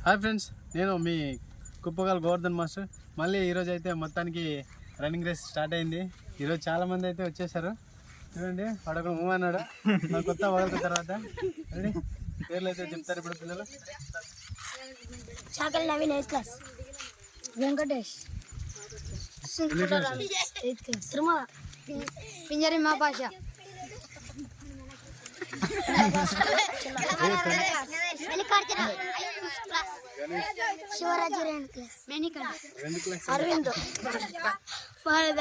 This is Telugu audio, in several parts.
హాయ్ ఫ్రెండ్స్, నేను మీ కుప్పగల్ గోవర్ధన్ మాస్టర్. మళ్ళీ ఈరోజు అయితే మొత్తానికి రన్నింగ్ రేస్ స్టార్ట్ అయింది. ఈరోజు చాలామంది అయితే వచ్చేసారు. చూడండి, వాడొక మూవ్ అన్నాడు. మా కొత్త వదల తర్వాత పేర్లు అయితే చెప్తారు ఇప్పుడు పిల్లలు. చాకలి నవీన్ 8th క్లాస్, వెంకటేష్ తిరుమల, పింజరి మా భాష, Sivaraju 2th class, Aravind 6th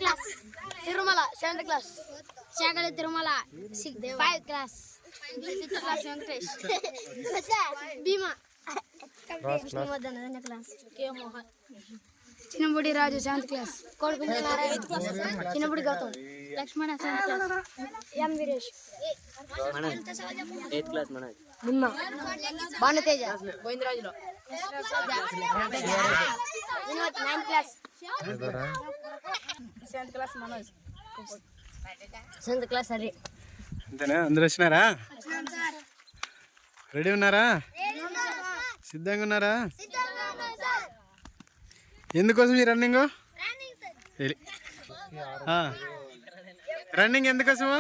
class, Tirumala 7th class, Chakali Tirumala 5th class, 6th class Venkatesh, Bheema class, Chinnabudi Raju 7th class, Kodipunja Narayana 8th class, Chinnabudi Gautam, Lakshmana 7th class, M Veeresh 8th class, Manoj Nimma, Bhanuteja గోవిందరాజులో 9th class, 7th class Manoj, 7th class Hari. అంతేనా? అందరు వచ్చినారా? రెడీ ఉన్నారా? సిద్ధంగా ఉన్నారా? ఎందుకోసం ఈ రన్నింగ్? రన్నింగ్ ఎందుకోసము?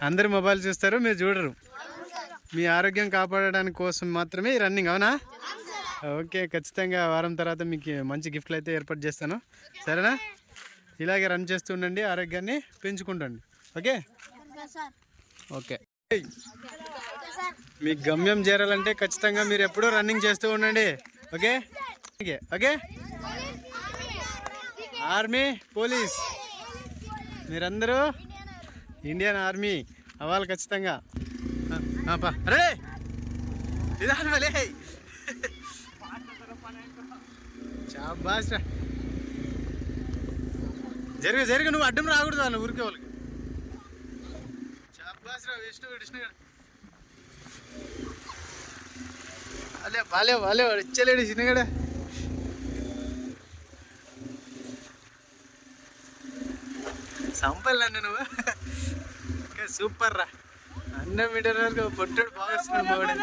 అందరు మొబైల్ చూస్తారు, మీరు చూడరు. మీ ఆరోగ్యం కాపాడడానికి కోసం మాత్రమే ఈ రన్నింగ్, అవునా? ఓకే, ఖచ్చితంగా వారం తర్వాత మీకు మంచి గిఫ్ట్లు అయితే ఏర్పాటు చేస్తాను, సరేనా? ఇలాగే రన్ చేస్తూ ఉండండి, ఆరోగ్యాన్ని పెంచుకుంటండి. Okay okay. మీ గమ్యం చేరాలంటే ఖచ్చితంగా మీరు ఎప్పుడూ రన్నింగ్ చేస్తూ ఉండండి. Okay okay. ఆర్మీ, పోలీస్, మీరందరూ ఇండియన్ ఆర్మీ అవ్వాలి ఖచ్చితంగా. అరే ఇదాలే చాబాస్ రా, జరుగు నువ్వు అడ్డం రాకూడదు వాళ్ళు ఊరికే వాళ్ళకి. చాబాస్ రా, విష్ణు అలే బాలే వాడు ఇచ్చలేడు చిన్నగడ. సంపల్ అన్న నువ్వు. సూపర్ రా, 100 మీటర్ వరకు పొట్టుడు బాగా వస్తున్నాడు మావాడు.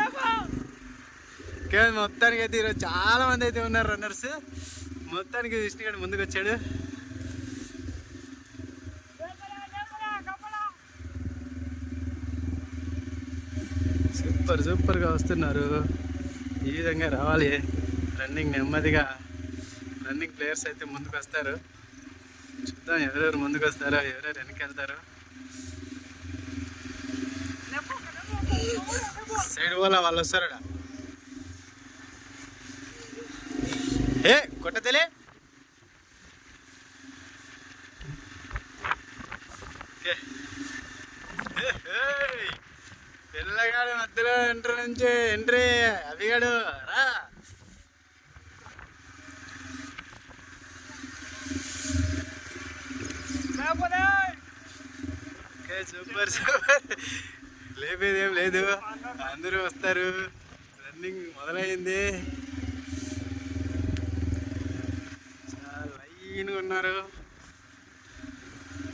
మొత్తానికి అయితే ఈరోజు చాలా మంది అయితే ఉన్నారు రన్నర్స్. మొత్తానికి విష్ణుగాడు ముందుకు వచ్చాడు. సూపర్గా వస్తున్నారు. ఈ విధంగా రావాలి రన్నింగ్, నెమ్మదిగా రన్నింగ్ ప్లేయర్స్ అయితే ముందుకు వస్తారు. చూద్దాం ఎవరెవరు ముందుకు వస్తారో, ఎవరెవరు వెనక్కి వెళ్తారో. సైడ్ వాళ్ళు వస్తారా? ఏ కొట్టతలే. పిల్లగాడు మధ్యలో ఎంట్రీ అవిగాడు రా. సూపర్ లేపేదేం లేదు, అందరూ వస్తారు. రన్నింగ్ మొదలైంది. చాలా లైన్గా ఉన్నారు.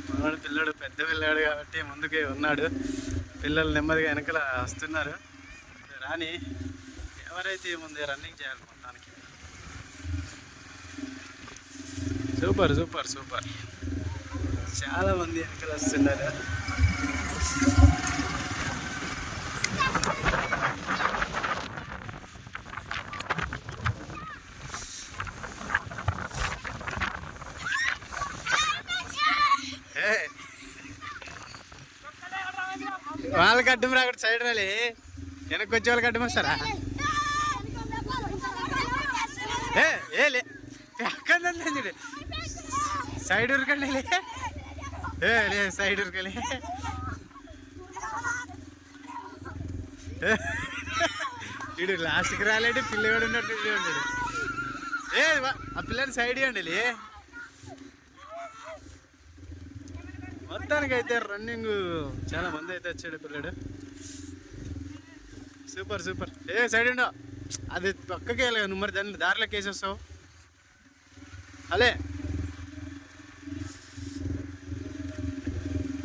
మనవాడు పిల్లడు పెద్ద పిల్లాడు కాబట్టి ముందుకే ఉన్నాడు. పిల్లలు నెమ్మదిగా వెనకల వస్తున్నారు. రాని ఎవరైతే ముందే రన్నింగ్ చేయాలి మొత్తానికి. సూపర్ చాలా మంది వెనకలు వస్తున్నారు. వాళ్ళకి అడ్డం రాకూడదు, సైడ్ రాలి. వెనక్కి వచ్చే వాళ్ళకి అడ్డం వస్తారా? లే చూడు, సైడ్ ఉరకండి. లే సైడ్ ఉరకలే. వీడు లాస్ట్కి రాలేడు, పిల్లగాడు ఉన్నట్టు ఉంటాడు. ఆ పిల్లని సైడ్ ఇవ్వండి. మొత్తానికి అయితే రన్నింగ్ చాలా మంది అయితే వచ్చాడు పిల్లడు. సూపర్ సైడ్ ఉండో, అది పక్కకి వెళ్ళగా నువ్వు మరి దారిలోకి వేసేస్తావు. అలే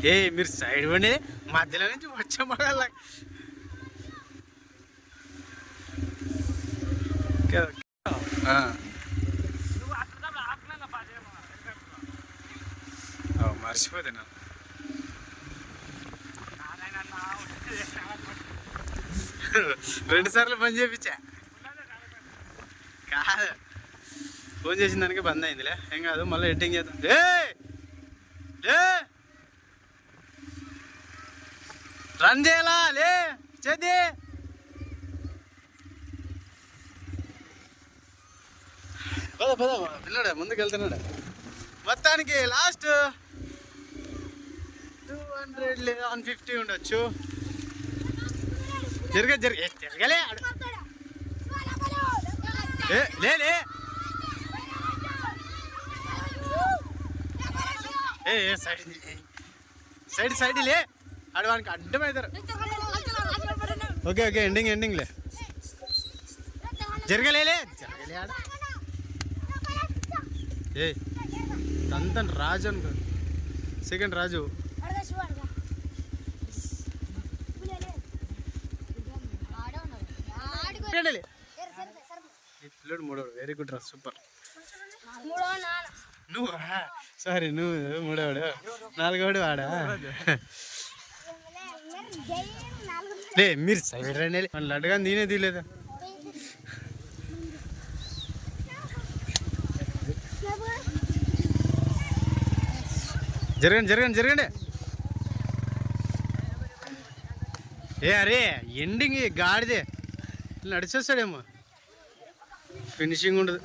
ఏ మీరు సైడ్ పండి మధ్యలో నుంచి వచ్చే మగల మర్చిపోతున్నా రెండు సార్లు పని చేయించా కాదు ఫోన్ చేసిన దానికి బంద్ అయిందిలే ఏం కాదు మళ్ళీ ఎడిటింగ్ చేద్దాం రన్ చేయాలా లే చేద్ది పద పద పిల్లడా ముందుకు వెళ్తున్నాడు మొత్తానికి లాస్ట్ 200 150 ఉండొచ్చు జరగలే లే సైడ్ లే ఆడవానికి అడ్డమవుతారు ఓకే ఓకే ఎండింగ్ లే జరగలే ఆడ ఏ తంతన్ రాజు అనుకో సెకండ్ రాజు పిల్లడు మూడోడు వెరీ గుడ్ రా సూపర్ నువ్వు సారీ నువ్వు మూడోడు నాలుగోడు వాడా లే మీరు సైడ్ రండి మన లడ్డుగా నేనే తీయలేదా జరగండి ఏ అరే ఎండింగ్ గాడిదే నడిచేస్తాడేమో ఫినిషింగ్ ఉండదు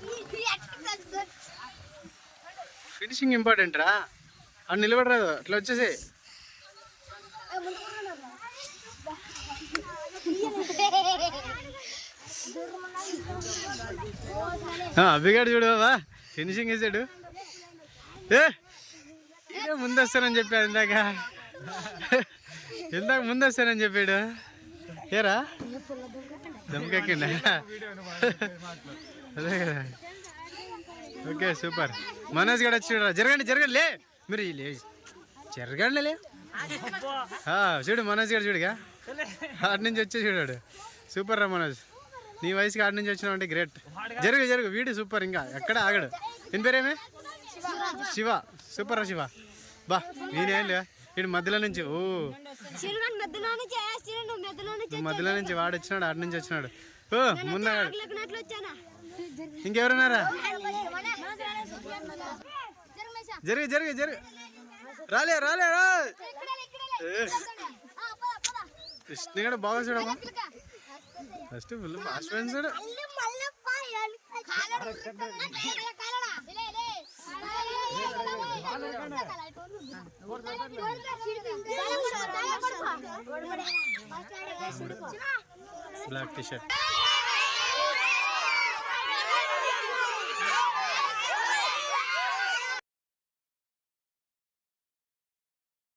ఫినిషింగ్ ఇంపార్టెంట్ రా అది నిలబడరాదు అట్లా వచ్చేసి అభిగాడు చూడు బాబా ఫినిషింగ్ వేసాడు ఇదే ముందొస్తానని చెప్పాడు ఇందాక ముందొస్తానని చెప్పాడు ఏరా దమ్కెక్కిండా అదే కదా ఓకే సూపర్ మనోజ్ గడ వచ్చి జరగండి లే మీరు జరగండి లే చూడు మనోజ్ గారు చూడుగా ఆడి నుంచి వచ్చి చూడాడు సూపర్ రా మనోజ్ నీ వయసుకి ఆడి నుంచి వచ్చినావు అంటే గ్రేట్ జరుగు వీడు సూపర్ ఇంకా ఎక్కడ ఆగడు దీని పేరేమే శివ సూపర్ రా శివ బా నేనేం లే వీడు మధ్యలో నుంచి మధ్యలో నుంచి వాడు వచ్చినాడు ఆడి నుంచి వచ్చినాడు ముందాడు ఇంకెవరున్నారా జరుగు రాలే కృష్ణ బాగా చూడమ్మా ఫస్ట్ ఫుల్ ఫాస్ట్ ఫ్రెండ్స్ చూడు బ్లాక్ టీ షర్ట్